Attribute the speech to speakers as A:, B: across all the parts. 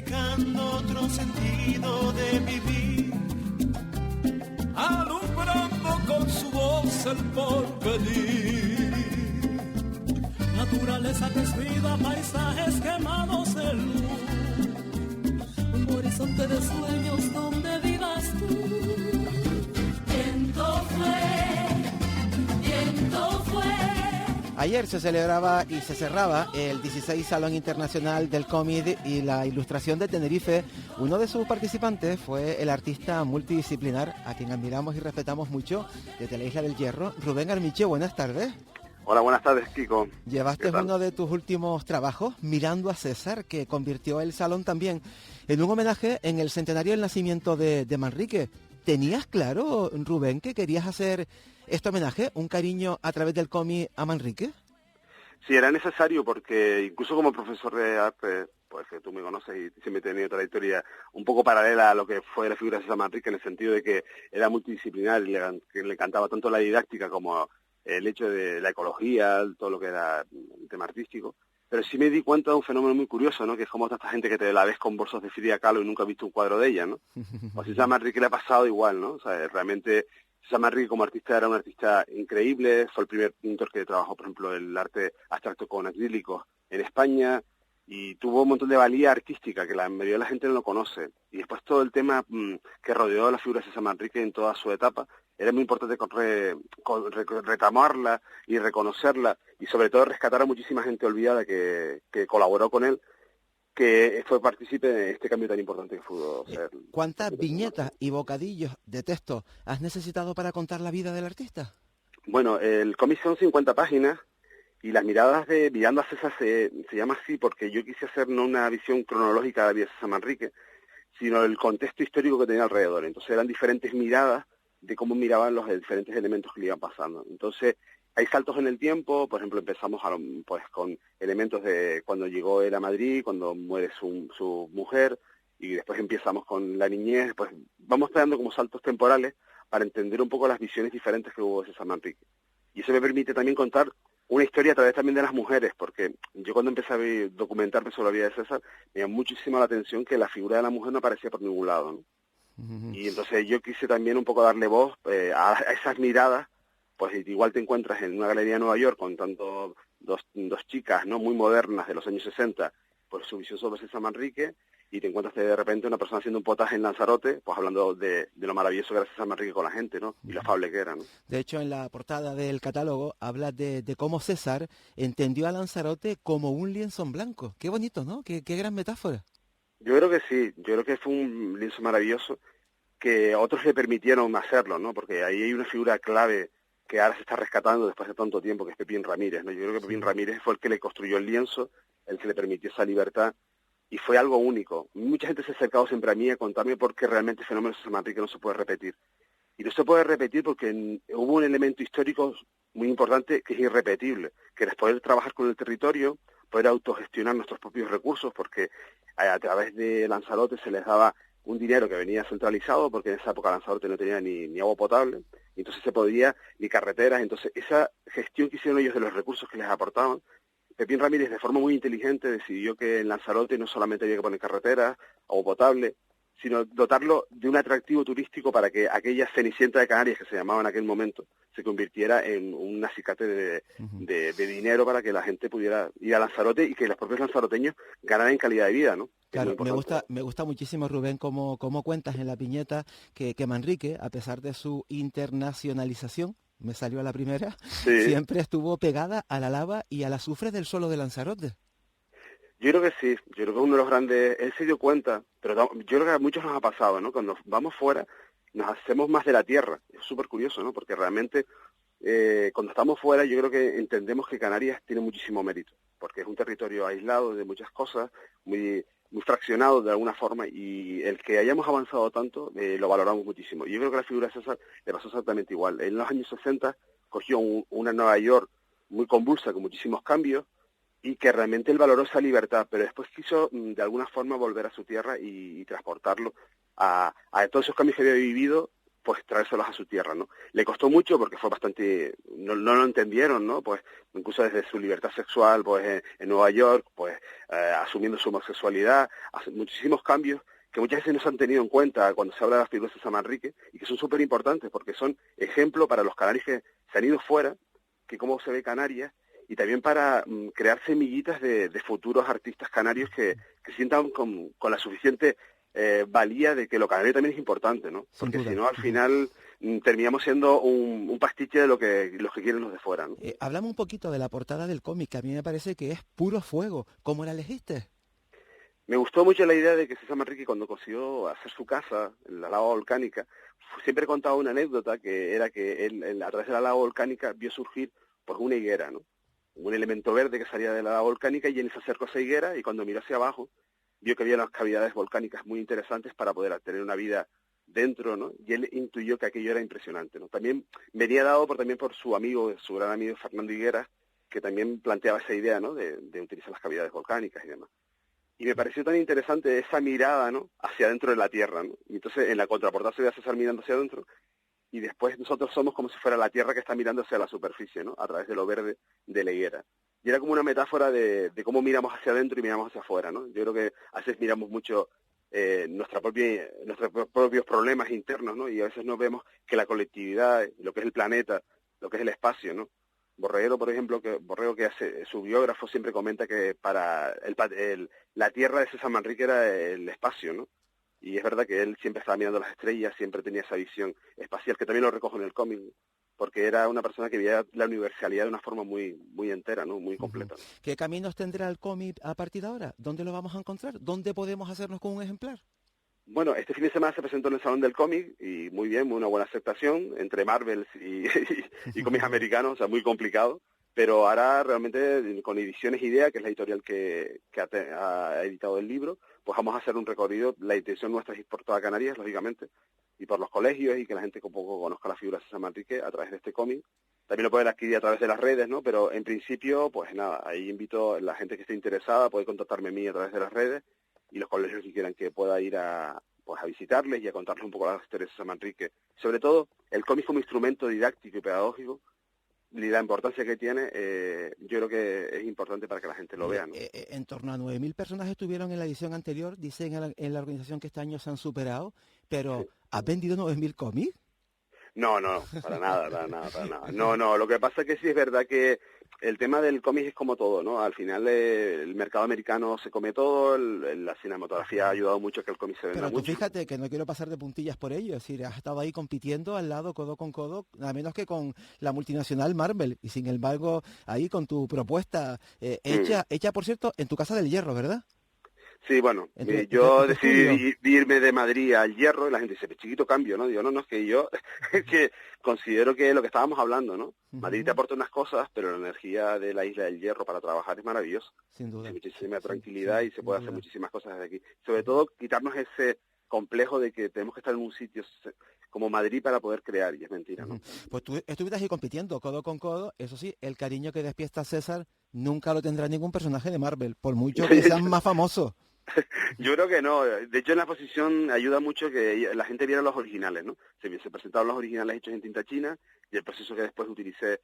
A: predicando otro sentido de vivir, alumbrando con su voz el porvenir. Naturaleza que es vida, paisajes quemados de luz, un horizonte de sueños donde vivas tú. Viento fue.
B: Ayer se celebraba y se cerraba el 16 Salón Internacional del Cómic y la Ilustración de Tenerife. Uno de sus participantes fue el artista multidisciplinar, a quien admiramos y respetamos mucho, desde la Isla del Hierro, Rubén Armiche. Buenas tardes.
C: Hola, buenas tardes, Kiko.
B: Llevaste uno de tus últimos trabajos, Mirando a César, que convirtió el salón también en un homenaje en el centenario del nacimiento de Manrique. ¿Tenías claro, Rubén, que querías hacer este homenaje, un cariño a través del cómic a Manrique?
C: Sí, era necesario porque incluso como profesor de arte, pues que tú me conoces y siempre he tenido trayectoria un poco paralela a lo que fue la figura de César Manrique, en el sentido de que era multidisciplinar y que le encantaba tanto la didáctica como el hecho de la ecología, todo lo que era el tema artístico. Pero sí me di cuenta de un fenómeno muy curioso, ¿no? Que es como esta gente que te la ves con bolsos de Frida Kahlo y nunca has visto un cuadro de ella, ¿no? O a César Manrique le ha pasado igual, ¿no? O sea, realmente César Manrique como artista era un artista increíble, fue el primer pintor que trabajó, por ejemplo, el arte abstracto con acrílicos en España, y tuvo un montón de valía artística que la mayoría de la gente no lo conoce. Y después todo el tema que rodeó a la figura de César Manrique en toda su etapa, era muy importante retomarla y reconocerla, y sobre todo rescatar a muchísima gente olvidada que colaboró con él, que fue partícipe de este cambio tan importante que pudo ser.
B: ¿Cuántas viñetas y bocadillos de texto has necesitado para contar la vida del artista?
C: Bueno, el cómic son 50 páginas, y las miradas de Mirando a César se llama así porque yo quise hacer no una visión cronológica de la vida de César Manrique, sino el contexto histórico que tenía alrededor. Entonces eran diferentes miradas de cómo miraban los diferentes elementos que le iban pasando. Entonces hay saltos en el tiempo, por ejemplo empezamos pues con elementos de cuando llegó él a Madrid, cuando muere su mujer, y después empezamos con la niñez, pues vamos dando como saltos temporales para entender un poco las visiones diferentes que hubo de César Manrique. Y eso me permite también contar una historia a través también de las mujeres, porque yo cuando empecé a documentarme sobre la vida de César, me llamó muchísimo la atención que la figura de la mujer no aparecía por ningún lado, ¿no? Uh-huh. Y entonces yo quise también un poco darle voz a esas miradas, pues igual te encuentras en una galería de Nueva York contando dos chicas, ¿no?, muy modernas de los años 60, por su visión sobre César Manrique, y te encuentras de repente una persona haciendo un potaje en Lanzarote, pues hablando de lo maravilloso que era César Manrique con la gente, ¿no? Y lo afable que era, ¿no?
B: De hecho, en la portada del catálogo habla de cómo César entendió a Lanzarote como un lienzo en blanco. Qué bonito, ¿no? Qué gran metáfora.
C: Yo creo que sí, yo creo que fue un lienzo maravilloso que otros le permitieron hacerlo, ¿no? Porque ahí hay una figura clave que ahora se está rescatando después de tanto tiempo, que es Pepín Ramírez, ¿no? Yo creo que Pepín Ramírez fue el que le construyó el lienzo, el que le permitió esa libertad, y fue algo único. Mucha gente se ha acercado siempre a mí a contarme por qué realmente el fenómeno de César Manrique no se puede repetir. Y no se puede repetir porque hubo un elemento histórico muy importante que es irrepetible, que es poder trabajar con el territorio, poder autogestionar nuestros propios recursos, porque a través de Lanzarote se les daba un dinero que venía centralizado, porque en esa época Lanzarote no tenía ni agua potable, y entonces se podía, ni carreteras. Entonces esa gestión que hicieron ellos de los recursos que les aportaban, Pepín Ramírez de forma muy inteligente decidió que en Lanzarote no solamente había que poner carreteras, agua potable, sino dotarlo de un atractivo turístico para que aquella Cenicienta de Canarias, que se llamaba en aquel momento, se convirtiera en un acicate de dinero para que la gente pudiera ir a Lanzarote y que los propios lanzaroteños ganaran en calidad de vida, ¿no?
B: Claro, me gusta muchísimo, Rubén, cómo cuentas en la viñeta que Manrique, a pesar de su internacionalización, me salió a la primera, sí, siempre estuvo pegada a la lava y al azufre del suelo de Lanzarote.
C: Yo creo que sí, yo creo que uno de los grandes, él se dio cuenta, pero yo creo que a muchos nos ha pasado, ¿no? Cuando vamos fuera nos hacemos más de la tierra, es súper curioso, ¿no? Porque realmente cuando estamos fuera yo creo que entendemos que Canarias tiene muchísimo mérito, porque es un territorio aislado de muchas cosas, muy fraccionado de alguna forma, y el que hayamos avanzado tanto lo valoramos muchísimo. Y yo creo que la figura de César le pasó exactamente igual. En los años 60 cogió una Nueva York muy convulsa, con muchísimos cambios, y que realmente él valoró esa libertad, pero después quiso de alguna forma volver a su tierra y transportarlo a todos esos cambios que había vivido, pues traérselos a su tierra, ¿no? Le costó mucho porque fue bastante, no lo entendieron, ¿no? Pues incluso desde su libertad sexual, pues en Nueva York, pues asumiendo su homosexualidad, hace muchísimos cambios que muchas veces no se han tenido en cuenta cuando se habla de las figuras de San Manrique y que son súper importantes porque son ejemplo para los canarios que se han ido fuera, que cómo se ve Canarias, y también para crear semillitas de futuros artistas canarios que sientan con la suficiente valía de que lo canario también es importante, ¿no? Porque si no, al final terminamos siendo un pastiche de los que quieren los de fuera, ¿no?
B: Hablamos un poquito de la portada del cómic, que a mí me parece que es puro fuego. ¿Cómo la elegiste?
C: Me gustó mucho la idea de que César Manrique, cuando consiguió hacer su casa en la lava volcánica, siempre contaba una anécdota que era que él a través de la lava volcánica vio surgir pues una higuera, ¿no? Un elemento verde que salía de la lava volcánica y él se acercó a esa higuera y cuando miró hacia abajo vio que había unas cavidades volcánicas muy interesantes para poder tener una vida dentro, ¿no? Y él intuyó que aquello era impresionante, ¿no? También venía dado también por su gran amigo Fernando Higueras, que también planteaba esa idea, ¿no? De utilizar las cavidades volcánicas y demás. Y me pareció tan interesante esa mirada, ¿no? Hacia adentro de la Tierra, ¿no? Y entonces en la contraportada se ve a César mirando hacia adentro y después nosotros somos como si fuera la Tierra que está mirando hacia la superficie, ¿no? A través de lo verde de la higuera. Y era como una metáfora de cómo miramos hacia adentro y miramos hacia afuera, ¿no? Yo creo que a veces miramos mucho nuestros propios problemas internos, ¿no? Y a veces no vemos que la colectividad, lo que es el planeta, lo que es el espacio, ¿no? Borrego, por ejemplo, Borrego, que hace su biógrafo, siempre comenta que para la tierra de César Manrique era el espacio, ¿no? Y es verdad que él siempre estaba mirando las estrellas, siempre tenía esa visión espacial, que también lo recojo en el cómic, porque era una persona que veía la universalidad de una forma muy muy entera, ¿no? Muy completa.
B: ¿Qué caminos tendrá el cómic a partir de ahora? ¿Dónde lo vamos a encontrar? ¿Dónde podemos hacernos con un ejemplar?
C: Bueno, este fin de semana se presentó en el Salón del Cómic y muy bien, una buena aceptación entre Marvel y cómics americanos, o sea, muy complicado, pero ahora realmente con Ediciones Idea, que es la editorial que ha editado el libro, pues vamos a hacer un recorrido. La intención nuestra es ir por toda Canarias, lógicamente, y por los colegios y que la gente un poco conozca la figura de César Manrique a través de este cómic. También lo pueden adquirir a través de las redes, ¿no? Pero en principio, pues nada, ahí invito a la gente que esté interesada, puede contactarme a mí a través de las redes y los colegios que quieran que pueda ir a visitarles y a contarles un poco la historia de César Manrique. Sobre todo, el cómic como instrumento didáctico y pedagógico, y la importancia que tiene, yo creo que es importante para que la gente lo vea, ¿no?
B: En torno a 9.000 personas estuvieron en la edición anterior, dicen en la organización que este año se han superado, pero
C: Sí.
B: ¿has vendido 9.000 cómics?
C: No, para nada. No, lo que pasa es que sí es verdad que el tema del cómic es como todo, ¿no? Al final el mercado americano se come todo, la cinematografía ha ayudado mucho a que el cómic se venda
B: Pero tú
C: mucho.
B: fíjate que no quiero pasar de puntillas por ello, es decir, has estado ahí compitiendo al lado, codo con codo, nada menos que con la multinacional Marvel, y sin embargo, ahí con tu propuesta hecha, por cierto, en tu Casa del Hierro, ¿verdad?
C: Sí, bueno,
B: en
C: yo
B: tu
C: decidí irme de Madrid al Hierro y la gente dice, chiquito cambio, ¿no? Digo, no, es que yo es que considero que lo que estábamos hablando, ¿no? Madrid te aporta unas cosas, pero la energía de la isla del Hierro para trabajar es maravillosa.
B: Sin duda.
C: Hay muchísima tranquilidad y se puede hacer muchísimas cosas desde aquí. Sobre todo, quitarnos ese complejo de que tenemos que estar en un sitio como Madrid para poder crear, y es mentira, ¿no?
B: Pues tú estuviste ahí compitiendo codo con codo, eso sí, el cariño que despierta César nunca lo tendrá ningún personaje de Marvel, por mucho que sean más famosos.
C: Yo creo que no. De hecho, en la exposición ayuda mucho que la gente viera los originales, ¿no? Se presentaron los originales hechos en tinta china y el proceso que después utilicé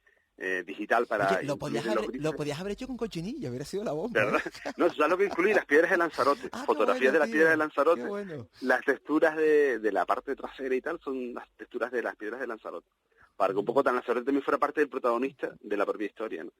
C: digital para...
B: Oye, lo podías haber hecho con cochinilla, hubiera sido la bomba.
C: ¿Verdad? No, ¿sabes lo que incluí? Las piedras de Lanzarote. Fotografías de las piedras de Lanzarote.
B: Bueno.
C: Las texturas de la parte trasera y tal son las texturas de las piedras de Lanzarote. Para que un poco Lanzarote también fuera parte del protagonista de la propia historia, ¿no?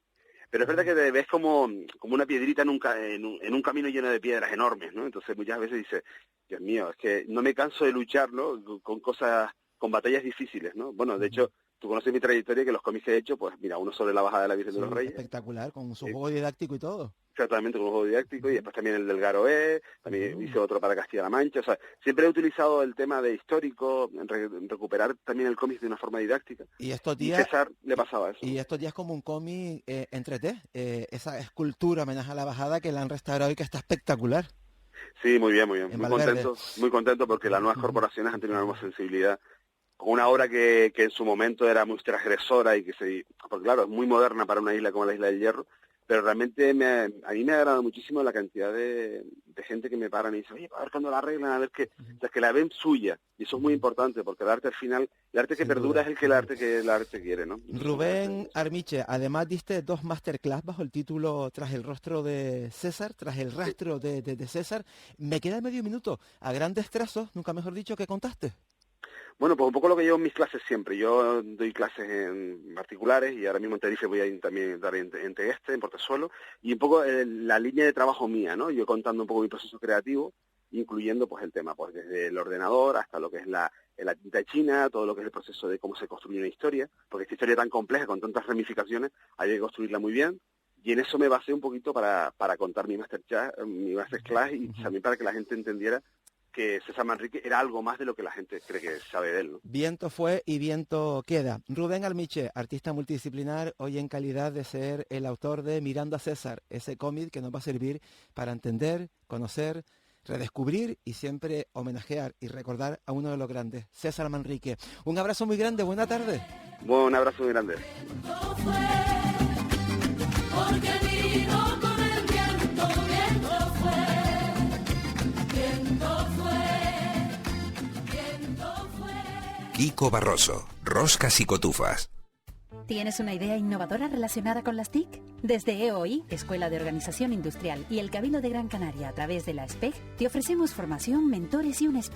C: Pero es verdad que te ves como una piedrita en un camino lleno de piedras enormes, ¿no? Entonces muchas veces dices, Dios mío, es que no me canso de luchar, ¿no? Con batallas difíciles, ¿no? Bueno, de hecho, tú conoces mi trayectoria, que los cómics que he hecho, pues mira, uno sobre la bajada de la Virgen de los Reyes.
B: Espectacular, con su juego didáctico y todo.
C: Exactamente, con un juego didáctico, y después también el del Garoé, también hice otro para Castilla-La Mancha, o sea, siempre he utilizado el tema de histórico, recuperar también el cómic de una forma didáctica.
B: Y estos días...
C: Y César le pasaba eso.
B: Y estos días como un cómic en 3D, esa escultura homenaje a la bajada que la han restaurado y que está espectacular.
C: Sí, muy bien. Muy contento porque las nuevas corporaciones han tenido una nueva sensibilidad con una obra que en su momento era muy transgresora y porque claro, es muy moderna para una isla como la Isla del Hierro, pero realmente a mí me ha agradado muchísimo la cantidad de gente que me paran y dice, oye, a ver cuando la arreglan, a ver qué, o sea, que la ven suya, y eso es muy importante, porque el arte al final, el arte que
B: Sin
C: perdura
B: duda.
C: es el arte quiere, ¿no?
B: Rubén Armiche, además diste 2 masterclass bajo el título Tras el rostro de César, tras el rastro de César. Me queda medio minuto, a grandes trazos, nunca mejor dicho, ¿qué contaste?
C: Bueno, pues un poco lo que llevo en mis clases siempre. Yo doy clases en particulares y ahora mismo en Tenerife voy a ir también dar en Tegueste, en Portezuelo, y un poco la línea de trabajo mía, ¿no? Yo contando un poco mi proceso creativo, incluyendo pues el tema, pues desde el ordenador hasta lo que es la tinta china, todo lo que es el proceso de cómo se construye una historia, porque esta historia tan compleja, con tantas ramificaciones, hay que construirla muy bien. Y en eso me basé un poquito para contar mi masterclass y también para que la gente entendiera que César Manrique era algo más de lo que la gente cree que sabe de él, ¿no?
B: Viento fue y viento queda. Rubén Armiche, artista multidisciplinar, hoy en calidad de ser el autor de Mirando a César, ese cómic que nos va a servir para entender, conocer, redescubrir y siempre homenajear y recordar a uno de los grandes, César Manrique. Un abrazo muy grande, buena tarde.
C: Bueno, un abrazo muy grande.
D: Kiko Barroso, Roscas y Cotufas.
E: ¿Tienes una idea innovadora relacionada con las TIC? Desde EOI, Escuela de Organización Industrial, y el Cabildo de Gran Canaria a través de la SPEG, te ofrecemos formación, mentores y un espacio